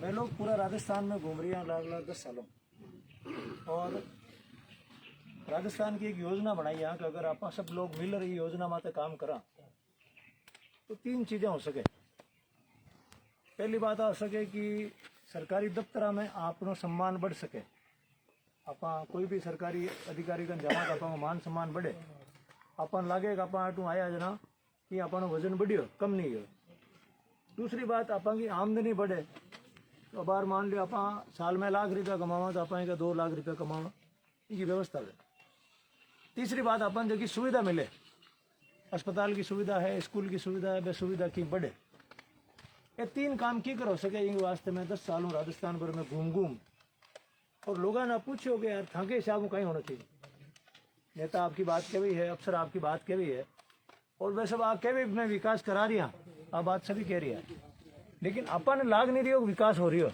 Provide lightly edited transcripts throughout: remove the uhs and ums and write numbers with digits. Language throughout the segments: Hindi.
मैं लोग पूरा राजस्थान में घूम रही हैं लगभग 10 सालों, और राजस्थान की एक योजना बनाई है कि अगर आप सब लोग मिल रही योजना माते काम करा तो 3 चीज़ें हो सके। पहली बात आ सके कि सरकारी दफ्तर में आपनो सम्मान बढ़ सके। आप कोई भी सरकारी अधिकारी का जमा आप मान सम्मान बढ़े, अपन लागे कि आप आटू आया जना कि अपन वजन बढ़ियो कम नहीं हो। दूसरी बात अपन की आमदनी बढ़े, तो बार मान लियो आप साल में लाख रुपया कमावा तो अपन का 2 लाख रुपया कमावा, इनकी व्यवस्था है। तीसरी बात अपन जो की सुविधा मिले, अस्पताल की सुविधा है, स्कूल की सुविधा है, वे सुविधा की बढ़े। ये 3 काम की कर हो सके इन वास्ते में 10 सालों राजस्थान भर में घूम और लोगों ने पूछो कि यार थाके हिसाब में कहीं होना चाहिए। नेता आपकी बात कह रही है, अफसर आपकी बात कह रही है, और वे सब आप कह भी मैं विकास करा रही हूँ, आप बात सभी कह रही है, लेकिन अपन लाग नहीं रही हो विकास हो रही हो।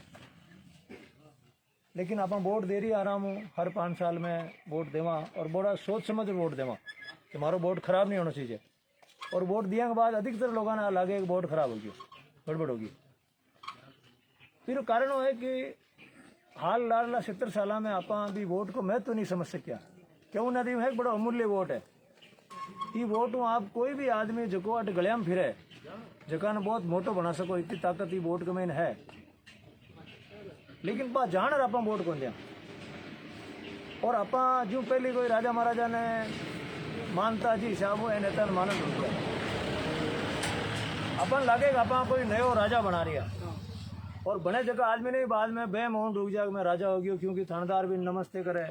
लेकिन अपन वोट दे रही आराम हूँ, हर 5 साल में वोट देवा और बड़ा सोच समझ वोट देवा कि हमारा वोट खराब नहीं होना चाहिए। और वोट दिया के बाद अधिकतर लोगों ने लगे वोट खराब होगी, गड़बड़ होगी। फिर कारण वो है कि हाल लाडला 70 साल में आप भी वोट को महत्व तो नहीं समझ सकिया। क्यों ना है बड़ा अमूल्य वोट है। ये वोट आप कोई भी आदमी जो अट गलिया में फिरे जगह ने बहुत मोटो बना सको, इतनी ताकत ये वोट के में है। लेकिन जान आप वोट कौन दिया, और आप जो पहले कोई राजा महाराजा ने मानता जी हिसाब वो नेता ने मानन हो गया। अपन लगे आप कोई नयो राजा बना रही है, और बने जगह आदमी ने बाद में बे मोहन रुक जाए मैं राजा हो गया, क्योंकि थानेदार भी नमस्ते करे,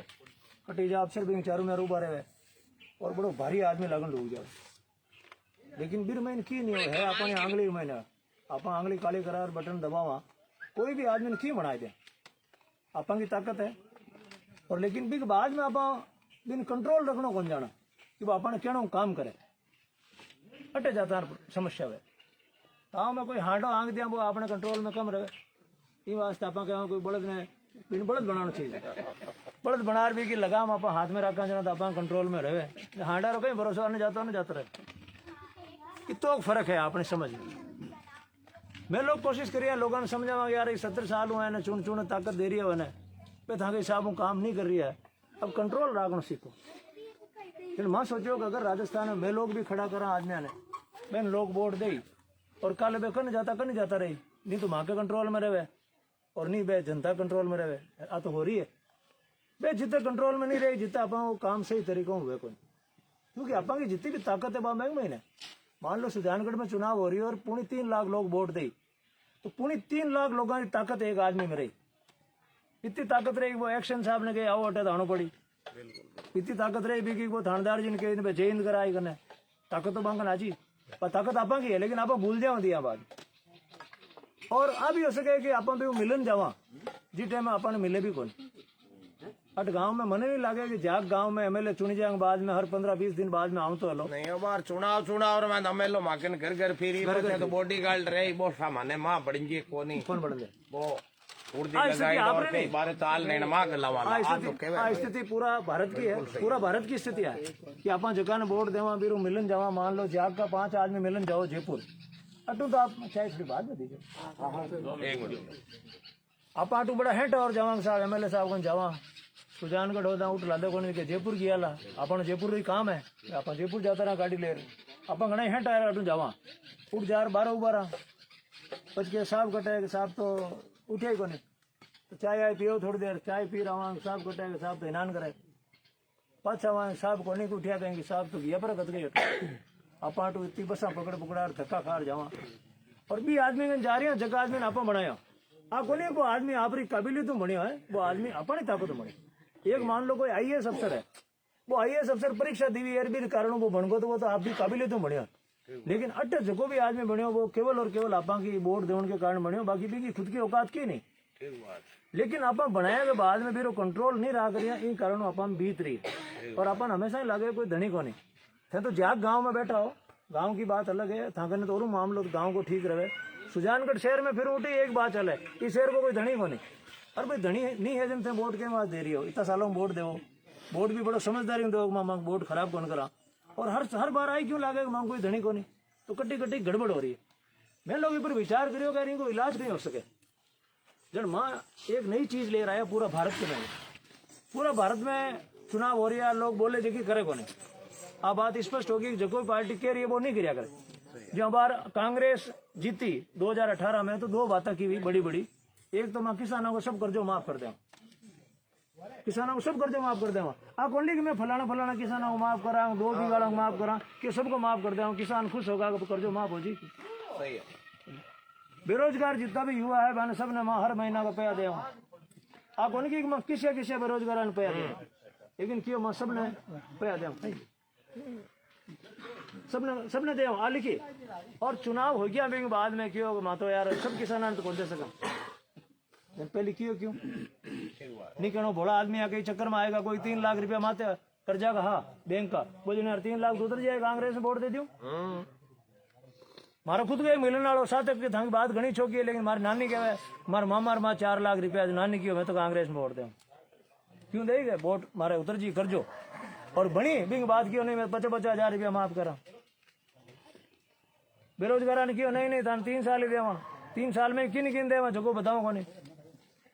कटीजा अफसर भी चारों में रूबा रहे और बड़ो भारी आदमी लगन रुक जाओ। लेकिन बिर महीन की नहीं है अपनी आंगली महीने आप आंगली काली करा और बटन दबावा, कोई भी आदमी ने की बना दे, आप की ताकत है। और लेकिन बिग बाद में आप बिन कंट्रोल रखना कौन जाना कि वो अपन कहना काम करे, अटे जाता समस्या है। गाँव में कोई हांडो आंग दिया वो अपने कंट्रोल में कम रहे, ये वास्ते आप कह कोई बड़द ने बिन बड़द बनाना चाहिए। बड़द बना भी कि लगाम आप हाथ में रखा जाना तो आप कंट्रोल में रहे, हांडा रो कहीं भरोसा नहीं जाता रहे। इतो फर्क है आपने समझ में। मैं लोग कोशिश करिए लोगों ने समझावा यार 70 साल हुए हैं चुन चुन ताकत दे रही है उन्हें पे था हिसाब काम नहीं कर रही है, अब कंट्रोल रखना सीखो। फिर मैं सोचो कि अगर राजस्थान में मैं लोग भी खड़ा करा आदमी ने मैंने लोग वोट दे और कल बे कन जाता रही, नहीं तो माँ के कंट्रोल में रहे और नहीं बे जनता कंट्रोल में रहे। आ तो हो रही है बे जितने कंट्रोल में नहीं रही जितना आप काम सही तरीकों हुए कोई, क्योंकि आप की जितनी भी ताकत है महंग महीने। मान लो सुजानगढ़ में चुनाव हो रही है और पूरी 3 लाख लोग वोट दे, तो पूरी 3 लाख लोगों की ताकत एक आदमी में रही। इतनी ताकत रही वो एक्शन साहब ने कहा आओ अटे दानो पड़ी, इतनी ताकत रही भी कि वो थानेदार जी ने कही जय कराई करने, ताकत तो मांगना जी पर ताकत आप की है, लेकिन आप भूल जाओ दिया बात। और अब भी हो सके कि आप भी मिलन जावा जिस टाइम अपन मिले भी कौन। अट गांव में मने नहीं लगे कि जाग गांव में एमएलए चुनी जाएंगे बाद में हर 15-20 दिन बाद में आऊं तो हलो नहीं बार चुनाव और मैं एमएलए माकन घर फिरी तो बॉडीगार्ड रहे वो सामान्य मां बड़ंगे कोनी कौन बढ़ गए वो उर्दी लगाई और कई बार चाल नहीं मां गलावा स्थिति पूरा भारत की है, पूरा भारत की स्थिति है कि आप जगह ने वोट देवा बीरो मिलन जावा। मान लो जाग का 5 आदमी मिलन जाओ जयपुर अटू तो आप चाहे थोड़ी बाद में दीजिए आप आटू बड़ा हेट और जावा साहब एमएलए साहब को जावा सुजानगढ़ होता उठ लादे को जयपुर की आला अपन जयपुर ही काम है, आप जयपुर जाता रहा गाड़ी ले आप घना हेट आया अटू जावा उठ जा 12 पच साहब कटे साहब तो उठे ही को नहीं, तो चाय आए पियो थोड़ी देर चाय पी रहा साहब कटे साहब तो इनान करे पाछा वहाँ साहब को नहीं उठिया कहेंगे साहब तो गया पर कत गई आप आटू इतनी बसा पकड़ा धक्का खार जावा। और भी आदमी जा रही है जगह आदमी ने आप बनाया आ को नहीं वो आदमी आपरी काबिलियत तो बनिया है, वो आदमी अपनी ताकत बने। एक मान लो कोई आईएएस अफसर है, वो आईएएस अफसर परीक्षा दी एर भी कारण वो बन गो तो वो तो आपकी काबिलियत तो बढ़िया, लेकिन अट जो भी आदमी बनियो वो केवल और केवल आपा की वोट देने के कारण बनियो, बाकी भी खुद की औकात की नहीं। लेकिन आप बनाया के बाद में भी वो कंट्रोल नहीं रहा करिए इन कारण आप बीत रही है। और अपन हमेशा ही लगे कोई धनी को नहीं थे तो जाग गाँव में बैठा हो, गाँव की बात अलग है था करने तो और मामलो तो गाँव को ठीक रहे। सुजानगढ़ शहर में फिर उठी एक बात चले इस शहर को कोई धनी को नहीं, और भाई धनी नहीं है जिनसे वोट के बाद दे रही हो इतना सालों में वोट दो, वोट भी बड़ा समझदारी दो मांग वोट खराब कौन करा। और हर बार आई क्यों लागे मांग कोई धनी को नहीं, तो कट्टी कट्टी गड़बड़ हो रही है। मैं लोग इस पर विचार करियो कि इनको इलाज नहीं हो सके। जन माँ एक नई चीज ले रहा है पूरा भारत के में, पूरा भारत में चुनाव हो रहा है, लोग बोले जो कि करे को नहीं। अब बात स्पष्ट होगी जो कोई पार्टी कह रही है वो नहीं करिया करे। जो बार कांग्रेस जीती 2018 में तो दो बातें की हुई बड़ी बड़ी। एक तो मैं किसानों को सब कर्जों माफ कर दूं, किसानों को सब कर्जों माफ कर दूंगा। आप कौन कि मैं फलाना फलाना किसानों को माफ करा, 2 बीघा को माफ करा, कि सबको माफ कर दूं, किसान खुश होगा कर्जों माफ हो जी। सही है। बेरोजगार जितना भी युवा है मैंने सब ने हर महीना का पैसा दे। आप कौन की मैं किसे किसे बेरोजगार ने पैसा दे, लेकिन क्यों मैं सब ने पैसा दे, सबने दे आ लिखी। और चुनाव हो गया भी बाद में क्यों मैं तो यार सब किसान तो कौन दे सका, पहले क्यों नहीं कहना बड़ा आदमी आके चक्कर में आएगा, कोई 3 लाख रुपया माते कर्जा का हाँ बैंक का बोझ यार 3 लाख उतर जाए कांग्रेस में वोट दे दूं। मारा खुद का मिलने वालों साथ थांग बात घनी छोकी है, लेकिन मारी नानी कहवे मार मामा माँ 4 लाख रुपया नानी की मैं तो कांग्रेस में वोट दूं। क्यों देगा वोट मारे उतर जी करजो। और बनी बिंग बात क्यों नहीं मैं 50-50 रुपया माफ करा। बेरोजगार ने क्यों नहीं था 3 साल ही देवा, 3 साल में किन देवा जो बताओ को नहीं।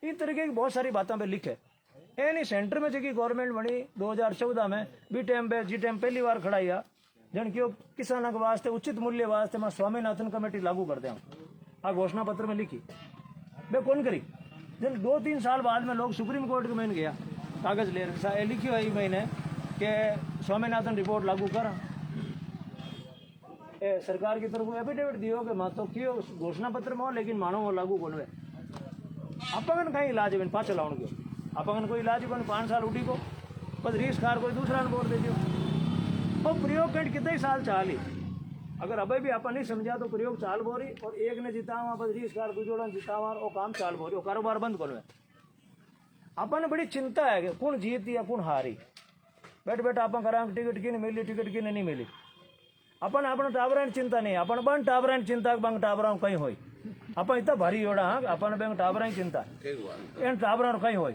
इस तरीके की बहुत सारी बातों पे लिखे। ए नहीं सेंटर में जो गवर्नमेंट बनी 2014 में बी टाइम पे जी टाइम पहली बार खड़ाइया जन क्यों किसानों के वास्ते उचित मूल्य वास्ते मैं स्वामीनाथन कमेटी लागू कर दिया आ घोषणा पत्र में लिखी बे कौन करी। जन 2-3 साल बाद में लोग सुप्रीम कोर्ट के में गया कागज ले लिखी हुई मैंने कि स्वामीनाथन रिपोर्ट लागू करा। सरकार की तरफ एफिडेविट दियो कि मैं तो क्यों घोषणा पत्र में हो लेकिन मानो वो लागू कौन हुए। अपन कहीं इलाज है पाँच लाउन के अपन कोई इलाज को 5 साल उठी को बस रीस खार कोई दूसरा वोट दे दियो। वो प्रयोग कर कितने साल चाल ही अगर अभी भी अपन नहीं समझा तो प्रयोग चाल बोरी और एक ने जितावा बस रीस खार दूजोड़ा जितावा वो काम चाल बोरी कारोबार बंद करो। अपन बड़ी चिंता है कि कौन जीती या कौन हारी। बैठ बैठ अपन करा टिकट की नहीं मिली टिकट की नहीं मिली अपन अपन टाबरा चिंता नहीं अपन बन टाबरा चिंता बंग टाबरा कहीं हो अपन इतना भारी जोड़ा हाँ अपन बैंक टाबरा चिंता इन टाबरा कहीं हो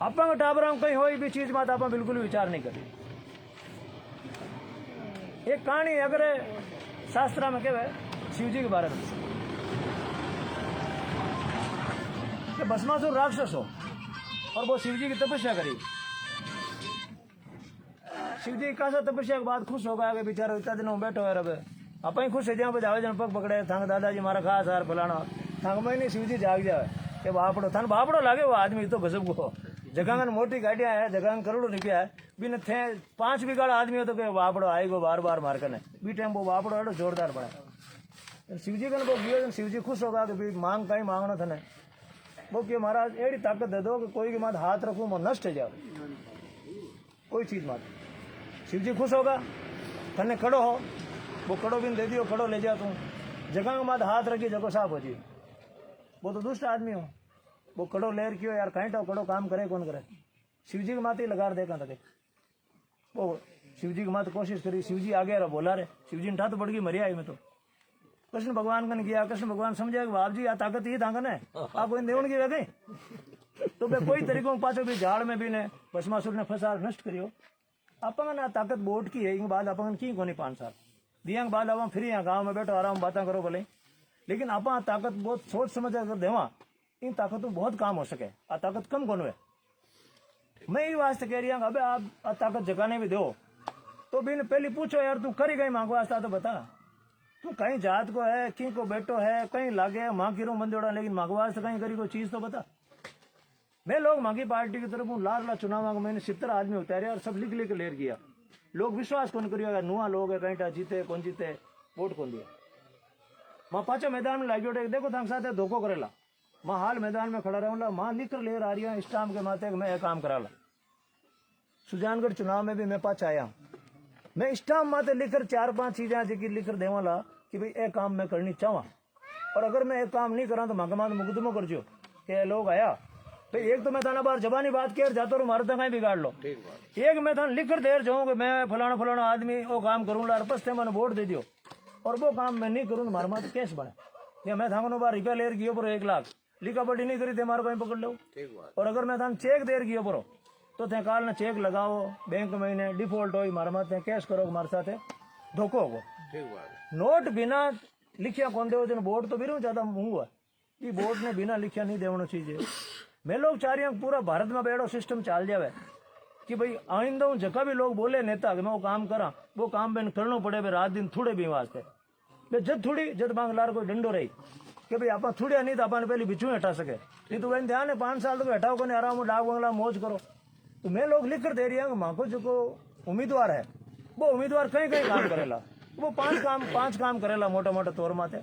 अपन टाबरा कहीं हो भी चीज बात अपन बिल्कुल विचार नहीं करी। एक कहानी अगर शास्त्रा में कहवे शिव जी के बारे में कि भस्मासुर राक्षस हो और वो शिव जी की तपस्या करी। शिव जी का तपस्या के बाद खुश हो गया कि बेचारा इतना दिनों बैठो है रब अपन खुश है जहाँ पे जावे जन पग पकड़े थांग दादाजी मारा खास हार फलाना थांग में नहीं शिव जी जाग जावे कि बापड़ो थान बापड़ो लागे वो आदमी तो गजब को जगह मोटी गाड़ियां है जगह करोड़ों रुपया है बिन थे 5 बिगाड़ आदमी हो तो के बापड़ो आएगो बार बार मार करने बी टाइम वो बापड़ो है जोरदार बना। शिव जी का वो गियो शिव जी खुश होगा कि मांग कहीं मांगना था वो कि महाराज एड़ी ताकत दे दो कि कोई के माथ हाथ रखूं मैं नष्ट हो जाओ कोई चीज मात। शिव जी खुश होगा थने खड़ो हो वो कड़ो भी दे दियो कड़ो ले जा तू जगह के माथ हाथ रखी जगह साफ हो जी वो तो दुष्ट आदमी हो वो कड़ो लेर क्यों यार कहीं तो कड़ो काम करे कौन करे। शिव जी के माथे लगा देखा था वो शिव जी के माथे कोशिश करी शिव जी आगे रहा बोला रे शिव जी ने ठात पड़ गई मरिया आई में तो कृष्ण भगवान कन गया कृष्ण भगवान समझा कि बाप जी आ ताकत ही ताकत है आप कोई देवन की गई तो बे कोई तरीकों पाछो भी झाड़ में भी ने भस्मासुर ने फंसा नष्ट करियो। अपन ना ताकत बोट की है बाद अपन की कोनी 5 साल दिया बाद अब फिर यहाँ गाँव में बैठो आराम बातें करो भले लेकिन अपन ताकत बहुत सोच समझ कर देवा इन ताकतों बहुत काम हो सके आ ताकत कम कौन हुए। मैं ये वास्ते कह रही हूँ अबे आप ताकत जगाने भी दो तो बिन पहले पूछो यार तू करी गई मांगो वास्ता तो बता तू कहीं जात को है की को बेटो है कहीं लागे माँ की रो मंदोड़ा लेकिन मांगो वास्ते कहीं करी कोई चीज तो बता। मैं लोग मांगी पार्टी की तरफ लाल चुनाव मैंने 70 आदमी उतारे और सब लिख लिख लेर किया लोग विश्वास कौन करियो नुआ लोग है कहीं जीते कौन जीते वोट कौन दिया। माँ पाचो मैदान में लागियो देखो तंग साथ धोखो करेला माँ हाल मैदान में खड़ा रहूंगा माँ लिख कर ले आ रही है स्टाम्प के माथे मैं ये काम करा ला। सुजानगढ़ चुनाव में भी मैं पाच आया मैं स्टाम्प माथे लिखकर 4-5 चीजें जी लिख कर देवाला कि भाई ये काम मैं करनी चाहवा और अगर मैं एक काम नहीं करा तो मांगा मुकदमो कर जो कि लोग आया तो एक तो मैं थाना बार जबानी बात कर जाता रू मारे तक बिगाड़ लो एक मैं थाना लिख कर देर जाऊँ कि मैं फलाना फलाना आदमी वो काम करूंगा और पस्ते मैंने वोट दे दियो और वो काम मैं नहीं करूँ मारे माथ केस बने या मैं थानो बार रुपया लेर गयो पर 1 लाख लिखा पढ़ी नहीं करी थे मारो कहीं पकड़ लो और अगर मैं थान चेक देर गयो परो तो थे काल ने चेक लगाओ बैंक में डिफॉल्ट हो मारे माथे केस करो मारे साथ धोखो हो नोट बिना लिखिया कौन दे वोट तो बिरू ज्यादा महंगो है ये बोर्ड ने बिना लिखा नहीं देवनो चाहिए। मैं लोग चाह रही हूँ पूरा भारत में बेड़ो सिस्टम चाल जावे कि भाई आइंदा हूँ जगह भी लोग बोले नेता कि मैं वो काम करा, वो काम बेन करना पड़े भाई रात दिन थोड़े भी वास्ते भाई जब थोड़ी जब बांग लार कोई डंडो रही कि भाई आप थोड़े नहीं तो अपन पहले बिचू हटा सके, नहीं तो वही ध्यान है 5 साल तक हटाओ को नहीं आराम डाक बंगला मौज करो। तो मैं लोग लिख कर दे रही हूँ माँ को जो उम्मीदवार है वो उम्मीदवार कहीं कहीं काम करेला, वो 5 काम करेला मोटा मोटा तौर माते।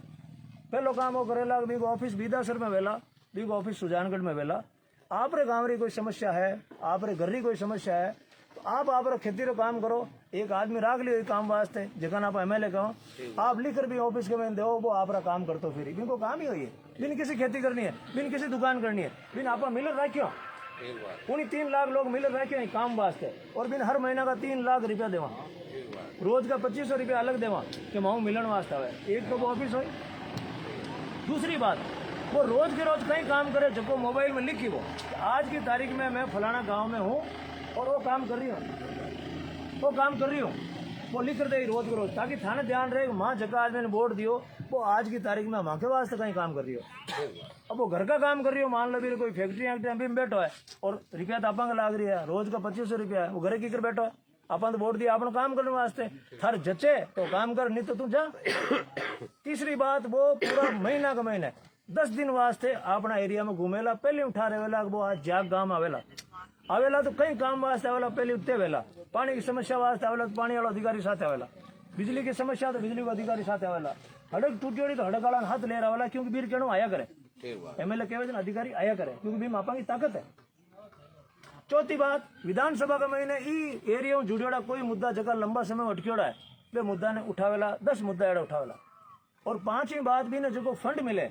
पहलो काम वो करेला बीगो ऑफिस बीदासर में वेला, बीगो ऑफिस सुजानगढ़ में वेला। आप रे गाँव री कोई समस्या है, आप रे घर री कोई समस्या है तो आप रे खेती रो काम करो, एक आदमी राख लियो काम वास्ते जगह आप MLA कहो, आप लिख कर भी ऑफिस के में दो, वो आप रा काम करतो फिर इनको काम ही हो है, बिन किसी खेती करनी है, बिन किसी दुकान करनी है, बिन आप मिलर राख्यो उन्हीं 3 लाख लोग मिलर राख्यो काम वास्ते, और बिन हर महीना का 3 लाख रुपया देवा, रोज का 2500 रुपया अलग देवा कि माऊ मिलन वास्ते है। एक तो वो ऑफिस हो। दूसरी बात वो रोज के रोज कहीं काम करे जो मोबाइल में लिखी वो आज की तारीख में मैं फलाना गांव में हूँ और वो काम कर रही हूँ, वो लिख कर दे रोज के रोज, ताकि थाने ध्यान रहे माँ जगह आज मैंने वोट दियो वो आज की तारीख में माँ के वास्ते कहीं काम कर रही हो। अब वो घर का काम कर रही हो, मान लो भी कोई फैक्ट्री में बैठो है और रुपया तो आपा लाग रही है, रोज का 2500 रुपया है, वो घर की कर बैठो है, अपन तो वोट दिया अपन काम करने वास्ते, थार जचे तो काम कर नहीं तो तू जा। तीसरी बात वो पूरा महीना का महीना 10 दिन वास्ते अपना एरिया में घूमेला, पहले उठा रहे वेला वो आज जाग गांव आवेला तो कई काम वास्ते आवेला, पहले उठते वेला, पानी की समस्या वास्ते आवेला तो पानी वाला अधिकारी साथ आवेला, बिजली की समस्या तो बिजली का अधिकारी साथ आवेला, हड़क टूटी होड़ी तो हड़क वाला हाथ ले रहा वाला, क्योंकि बीर केणो आया करे, MLA कहे अधिकारी आया करे क्योंकि भीम आपा की ताकत है। चौथी बात विधानसभा के महीने ई एरिया जुड़ियोड़ा कोई मुद्दा जगह लंबा समय अटक्योड़ा है वे मुद्दा ने उठावेला, 10 मुद्दा एड़ा उठावेला। और 5वीं बात भी ने जो फंड मिले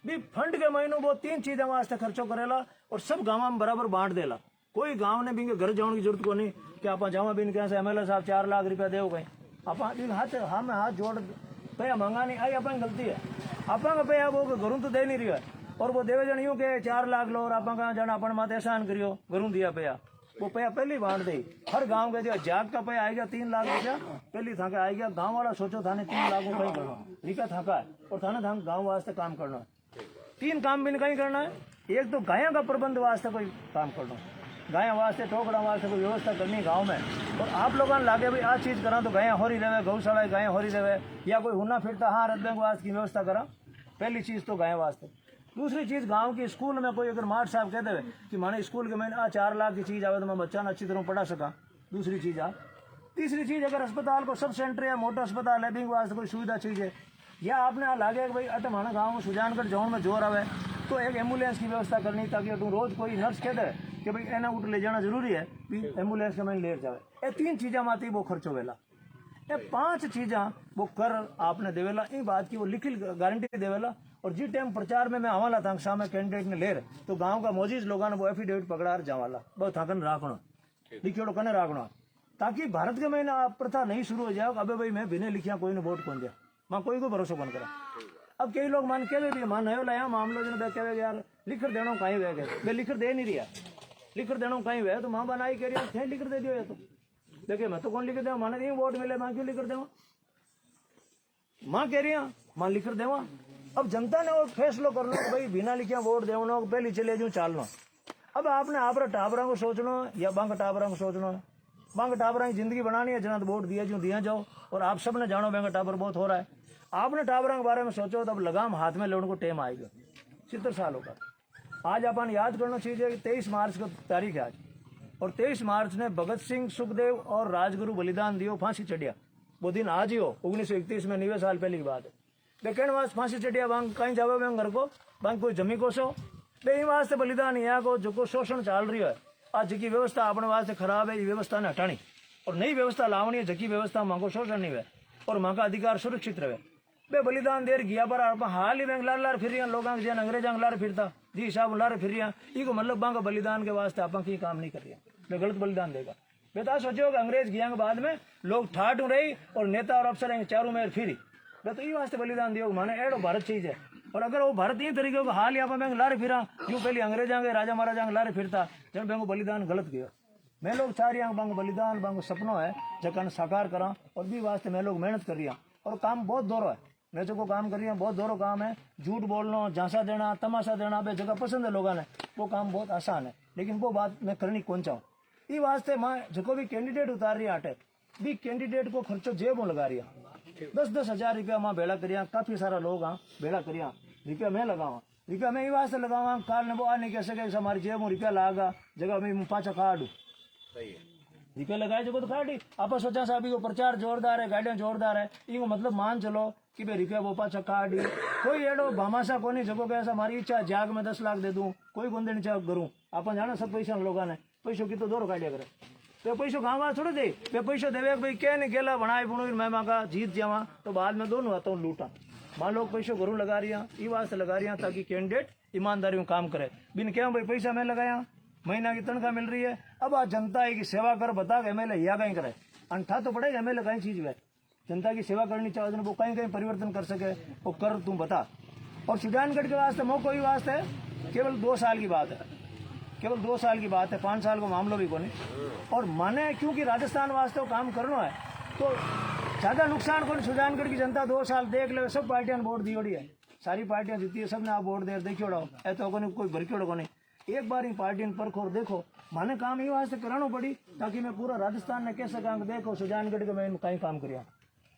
भी फंड के महीनों वो 3 चीजें वास्ते खर्चो करेला और सब गाँव में बराबर बांट देला। कोई गांव ने भी घर जाने की जरूरत को नहीं कि आप जावा बिन कैसे MLA साहब 4 लाख रुपया दे कहीं आप हाथ जोड़ पैया मांगा नहीं आई अपन गलती है, आपा पैया वो घरों तो दे नहीं रही है और वो देवे जन यूं के 4 लाख लो और आप जन अपन माते एहसान करियो घरों दिया पैया, वो पैया पहली बांट दे हर गांव के दिया, जाग का पैया आएगा 3 लाख रुपया पहली था आ गया, गाँव वाला सोचो थाने 3 लाख कहीं करना लिखा था और थाने था गाँव वास्ते काम करना है। 3 काम भी कहीं करना है, एक तो गाया का प्रबंध वास्ते कोई काम करना, गाय वास्ते टोकड़ा वास्ते कोई व्यवस्था करनी गांव में, और आप लोगों ने लागे भाई आ चीज करा तो गाय हो रही रहे, गौशाला गाय हो रही रहे, या कोई हुना फिरता हाँ रद बैंक वास्ते की व्यवस्था करा, पहली चीज तो गाय वास्ते। दूसरी चीज गांव की स्कूल में कोई अगर मास्टर साहब कह दे कि माने स्कूल के मैंने 4 लाख की चीज आवे तो मैं बच्चा ने अच्छी तरह पढ़ा सका, दूसरी चीज आ। तीसरी चीज अगर अस्पताल को सब सेंटर या मोटा अस्पताल है बिंग वास्ते कोई सुविधा चाहिए, या आपने लागे भाई अट माना गाँव में सुजानगढ़ जौन में जोर आवे तो एक एम्बुलेंस की व्यवस्था करनी, ताकि तुम रोज कोई नर्स कह दे कि भाई एना उठ ले जाना जरूरी है एम्बुलेंस के मैंने ले जावे, ये 3 चीजा माती वो खर्चो वेला, ये 5 चीजा वो कर आपने देवेला, इन बात की वो लिखी गारंटी देवेला। और जी टाइम प्रचार में मैं आवाला था सामने कैंडिडेट ने ले रहे तो गांव का मौजिज लोगों ने वो एफिडेविट पकड़ा जावाला बहुत थाकन राखना लिखियोड़ो कने राखना, ताकि भारत के महीना प्रथा नहीं शुरू हो जाए अबे भाई मैं बिना लिखिया कोई ने वोट कौन दिया मां कोई को भरोसा कौन करा। अब कई लोग मान के मान नयो लाया मामलो जो कहे यार लिख कर देना कहीं वे गए लिख कर दे नहीं रहा, लिख कर देना कहीं वे तो मां बनाई कह रही है लिख कर दे दियो, ये तो देखिए मैं तो कौन लिख दे माने नहीं वोट मिले मां क्यों लिख कर देवा, मां कह रही है मां लिख कर देवा। अब जनता ने वो फैसलो करना भाई बिना लिखिया वोट देवनो पहले चले जू चालना। अब आपने आप टाबरा को सोचना या बांग टाबरा को सोचना, बांग टाबरा की जिंदगी बनानी है जना तो वोट दिया जू दिया जाओ, और आप सब ने जानो बांग टाबर बहुत हो रहा है, आपने टाबरा के बारे में सोचो तो अब लगाम हाथ में लेने को टाइम आएगा 70 सालों का। आज अपन याद करना चाहिए कि 23 मार्च को तारीख है आज, और 23 मार्च ने भगत सिंह सुखदेव और राजगुरु बलिदान दियो, फांसी चढ़िया वो दिन आज ही हो 1931 में 90 साल पहले की बात है। लेकिन वास फांसी चढ़िया बांग कहीं जावे मैं घर को बांग कोई जमी को सो बे वास्ते बलिदान यहाँ को जो को शोषण चाल रही है आज जकी व्यवस्था अपने वास्ते खराब है, ये व्यवस्था ने हटानी और नई व्यवस्था लावनी है, जकी व्यवस्था मां को शोषण नहीं है और मां का अधिकार सुरक्षित रहे। बे बलिदान देर गया पर आप हाल ही में लार फिर लोग जैन अंग्रेजा लार फिरता जी हिसाब लार फिर को मतलब बांग बलिदान के वास्ते आप की काम नहीं कर रही गलत बलिदान देगा। बेटा सोचो कि अंग्रेज गया के बाद में लोग ठाट रही और नेता और अफसर चारों में फिरी तो ये वास्ते बलिदान दियो माने एड़ो भारत चीज है। और अगर वो भारत ये तरीके को हाल यहाँ पर लारे फिरा यूं पहले अंग्रेजा के राजा महाराजा लारे फिरता जन बेंगो बलिदान गलत गयो। मैं लोग चाह रहा बांग बलिदान बांग सपनों है जगह साकार करा और भी वास्ते मैं लोग मेहनत कर रहा और काम बहुत दोरो है। मैं जो को काम कर रही हूँ बहुत दोनों काम है, झूठ बोलना, झांसा देना, तमाशा देना, बे जगह पसंद है लोगों ने, वो काम बहुत आसान है, लेकिन वो बात मैं करनी कौन चाहूँ। ये वास्ते मैं जो भी कैंडिडेट उतार रही आटे भी कैंडिडेट को खर्चो जेब में लगा रही, 10-10 हजार रुपया मैं भेड़ा करिया, काफी सारा लोग हाँ भेड़ा करिया, रुपया मैं लगावा, रुपया मैं ये वास्ते लगावा, काल ने वो आ नहीं कह सके हमारी जेब में रुपया लागा जगह मैं पाचा काटू, रुपया लगाए जो तो काटी। आप सोचा सा अभी वो प्रचार जोरदार है, गाड़ियां जोरदार है, इनको मतलब मान चलो कि भाई रुपया वो पाचा काटी, कोई एडो भामाशा को नहीं जगो कैसा हमारी इच्छा जाग में 10 लाख दे दूं, कोई गुंदे नहीं करूँ, आप जाना सब पैसा लोगों ने पैसों की तो दौड़ काटिया करे, तो पैसों गाँव वाला थोड़े दे, पे पैसों देवे भाई क्या नहीं गेला बनाए बुनो मैं मांगा जीत जावा, तो बाद में दोनों आता हूँ लूटा। मान लोग पैसों घरों लगा रही ये वास्ते लगा रही ताकि कैंडिडेट ईमानदारी में काम करे, बिन क्या भाई पैसा मैं लगाया, महीना की तनख्वाह मिल रही है, अब आज जनता है कि सेवा कर बता के एमएलए या कहीं करे, अंठा तो पड़ेगा एमएलए कहीं चीज है, जनता की सेवा करनी चाहिए, वो कहीं कहीं परिवर्तन कर सके वो कर तुम बता। और सुजानगढ़ के वास्ते मौका ही वास्ते है, केवल 2 साल की बात है, केवल 2 साल की बात है, 5 साल को मामला भी कोनी। और माने क्योंकि राजस्थान वास्ते वो काम करना है तो ज्यादा नुकसान को सुजानगढ़ की जनता 2 साल देख ले, सब पार्टियां ने वोट दी है, सारी पार्टियां जीती है, सबने आप वोट दे देखियो तो कोई भरक्योड़ो को नहीं, एक बार ही पार्टी परखो और देखो, माने काम ये वास्ते कराना पड़ी ताकि मैं पूरा राजस्थान ने कह सका देखो सुजानगढ़ के मैं कहीं काम करिया।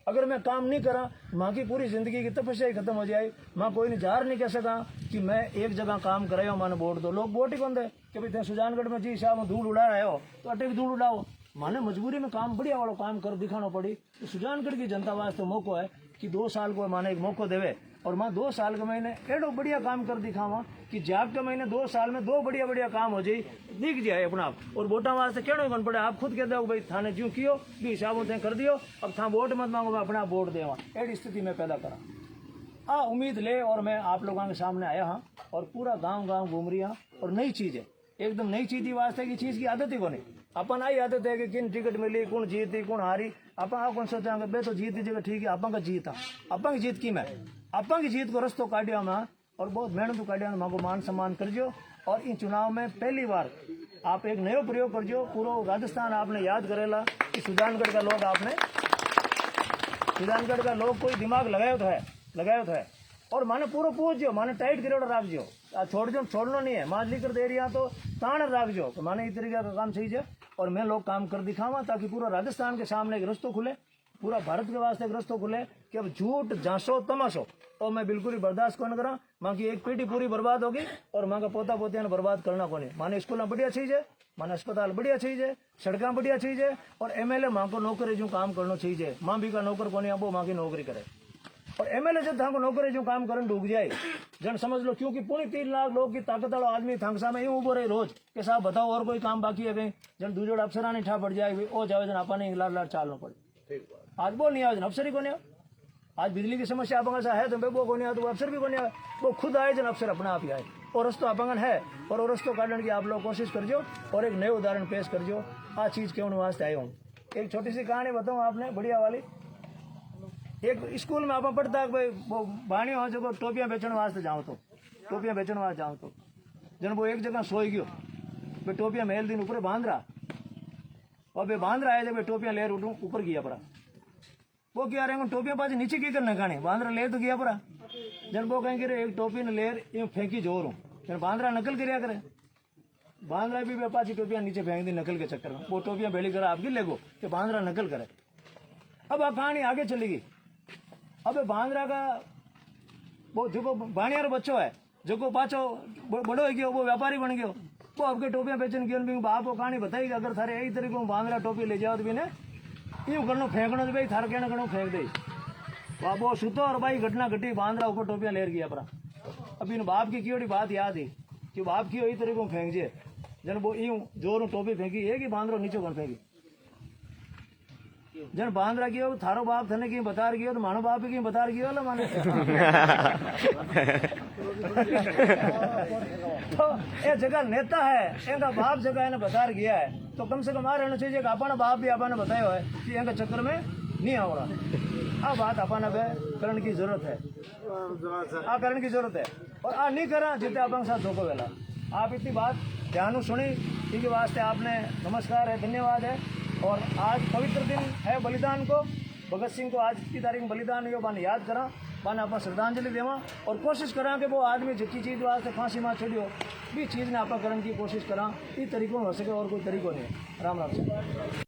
अगर मैं काम नहीं करा माँ की पूरी जिंदगी की तपस्या ही खत्म हो जाए, माँ कोई नहीं जार नहीं कह सका कि मैं एक जगह काम कराया माने वोट दो, लोग वोट ही कौन दे कि भाई सुजानगढ़ में जी साहब धूल उड़ा रहे हो तो अटे भी धूल उड़ाओ, माने मजबूरी में काम बढ़िया वालों काम कर दिखाना पड़ी। तो सुजानगढ़ की जनता वास्ते मौका है कि 2 साल को माने एक मौका देवे, और मां 2 साल के महीने एडो बढ़िया काम कर दिखावा कि जाग के महीने 2 साल में 2 बढ़िया बढ़िया काम हो जाए दिख जाए अपना आप, और वोटा वास्ते कहना कौन पड़े, आप खुद कह दो भाई थाने ज्यों कियो भी हिसाबों से कर दियो, अब था वोट मत मांगो अपना वोट देवा, एडी स्थिति में पैदा करा उम्मीद ले। और मैं आप लोगों के सामने आया हाँ और पूरा गाँव गाँव घूम रही हाँ, और नई चीज है एकदम नई चीज ही वास्ते की चीज की आदत ही को नहीं, अपन आई आदत है कि किन टिकट मिली कौन जीती कौन हारी, अपन कौन सोचा बे तो जीती जगह ठीक है, अपन का जीत अपन की जीत की मैं अपन की जीत को रस्तो काटिया मैं और बहुत मेहनत काटिया माँ को मान सम्मान करजो। और इन चुनाव में पहली बार आप एक नयो प्रयोग करजो, पूरा राजस्थान आपने याद करेला कि सुजानगढ़ का लोग आपने सुजानगढ़ का लोग कोई दिमाग लगायो तो है और माने पूरा पूछ जो माने टाइट करेड़ो राख जो, छोड़ना नहीं है, मान ली कर दे रही तो ताण राख जो, माने इस तरीके का काम सही है। और मैं लोग काम कर दिखावा ताकि पूरा राजस्थान के सामने एक रस्तो खुले, पूरा भारत के वास्ते एक रस्तो खुले कि अब झूठ झांसो तमाशो तो मैं बिल्कुल ही बर्दाश्त कौन करा, माँ की एक पीढ़ी पूरी बर्बाद होगी और माँ का पोता पोतिया ने बर्बाद करना को नहीं। माने स्कूल बढ़िया चीज है, माने अस्पताल बढ़िया चीज है, सड़क बढ़िया चीज है, और एमएलए माँ को नौकरी जो काम करना चाहिए, माँ भी का नौकर को नहीं वो माँ की नौकरी करे, और एमएलए जब थाको नौकरी जो काम करने डूब जाए जन समझ लो, क्योंकि पूरी 3 लाख लोग की ताकत वाला आदमी थांगसा में यूं उभो रहे रोज के साहब बताओ और कोई काम बाकी है कहीं, जन दूजोड़ अफसरा नहीं ठा पड़ जाए ओ जावे जन आपा नहीं लाड चालना पड़े, आज वो नहीं आवे जन अफसर ही को नहीं आवे, आज बिजली की समस्या आप है तो वो को नहीं आए तो वो अफसर भी को नहीं आए, वो खुद आए जन अफसर अपना आप ही आए, और रस्तो आपंगन है और वो रस्तो काटने की आप लोग कोशिश करजो और एक नए उदाहरण पेश करजो। आ चीज क्यों वास्ते आए हूँ, एक छोटी सी कहानी बताऊँ आपने बढ़िया वाली। एक स्कूल में आप पढ़ता है भाई वो बाणी हो जो टोपियां बेचने वास्ते जाओ तो टोपियां बेचने वास्ते जाओ तो जन वो एक जगह सोई गयो भाई टोपियां मेल दिन ऊपर बांध रहा और भाई बांध रहा है जब टोपियां लेर उठूं ऊपर गया पड़ा, वो क्या रहे टोपियां पास नीचे की करने खाने बांध रहा ले तो गया पड़ा, जन वो कहीं गिरे एक टोपी ने लेर यूं फेंकी जोर हूँ जन बांध रहा नकल करिया करे, बांध रहा भी पाची टोपियां नीचे फेंक दी नकल के चक्कर में, वो टोपियां बेड़ी करा आपकी लेगो कि बांध रहा नकल करे। अब आ कहानी आगे चली गई, अब बांद्रा का वो जो बाणियार बच्चो है जो को पाछो बड़ो हो गयो वो व्यापारी बन गयो, वो आपके टोपियां बेचन गयो, बाप को कहानी बताई अगर थारे यही तरीके बांद्रा टोपी ले जाओ तो भी ने यूं करनो फेंकनो तो भाई थारे कहना करनो फेंक दे, बाप वो सुतो और भाई घटना घटी बांद्रा ऊपर टोपियां लेर गया परा। अब इन बाप की क्यों बात याद है कि बाप की यही तरीके फेंक जे जन वो यूं जोर टोपी फेंकी है कि बांद्रो नीचे कौन फेंकी, जन बांध रखी हो थारो बाप थने की बता रही हो तो मानो बाप की बता रही हो ना माने तो ये जगह नेता है इनका बाप जगह इन्हें बता गया है तो कम से कम आ रहना चाहिए कि अपना बाप भी अपने बताया है कि इनका चक्कर में नहीं आ रहा। बात अपना करने की जरूरत है, करने की जरूरत है और नहीं करा जितने अपन साथ धोखो वेला। आप इतनी बात ध्यान सुनी इनके वास्ते आपने नमस्कार है, धन्यवाद है। और आज पवित्र दिन है बलिदान को, भगत सिंह को आज की तारीख में बलिदान यो बाने याद करा। बाने आप श्रद्धांजलि देवा और कोशिश करा कि वो आदमी जितनी चीज़ वास्ते फांसी में चढ़ियो भी चीज़ ने आप करने की कोशिश करा। ये तरीकों हो सके और कोई तरीको नहीं। राम राम से।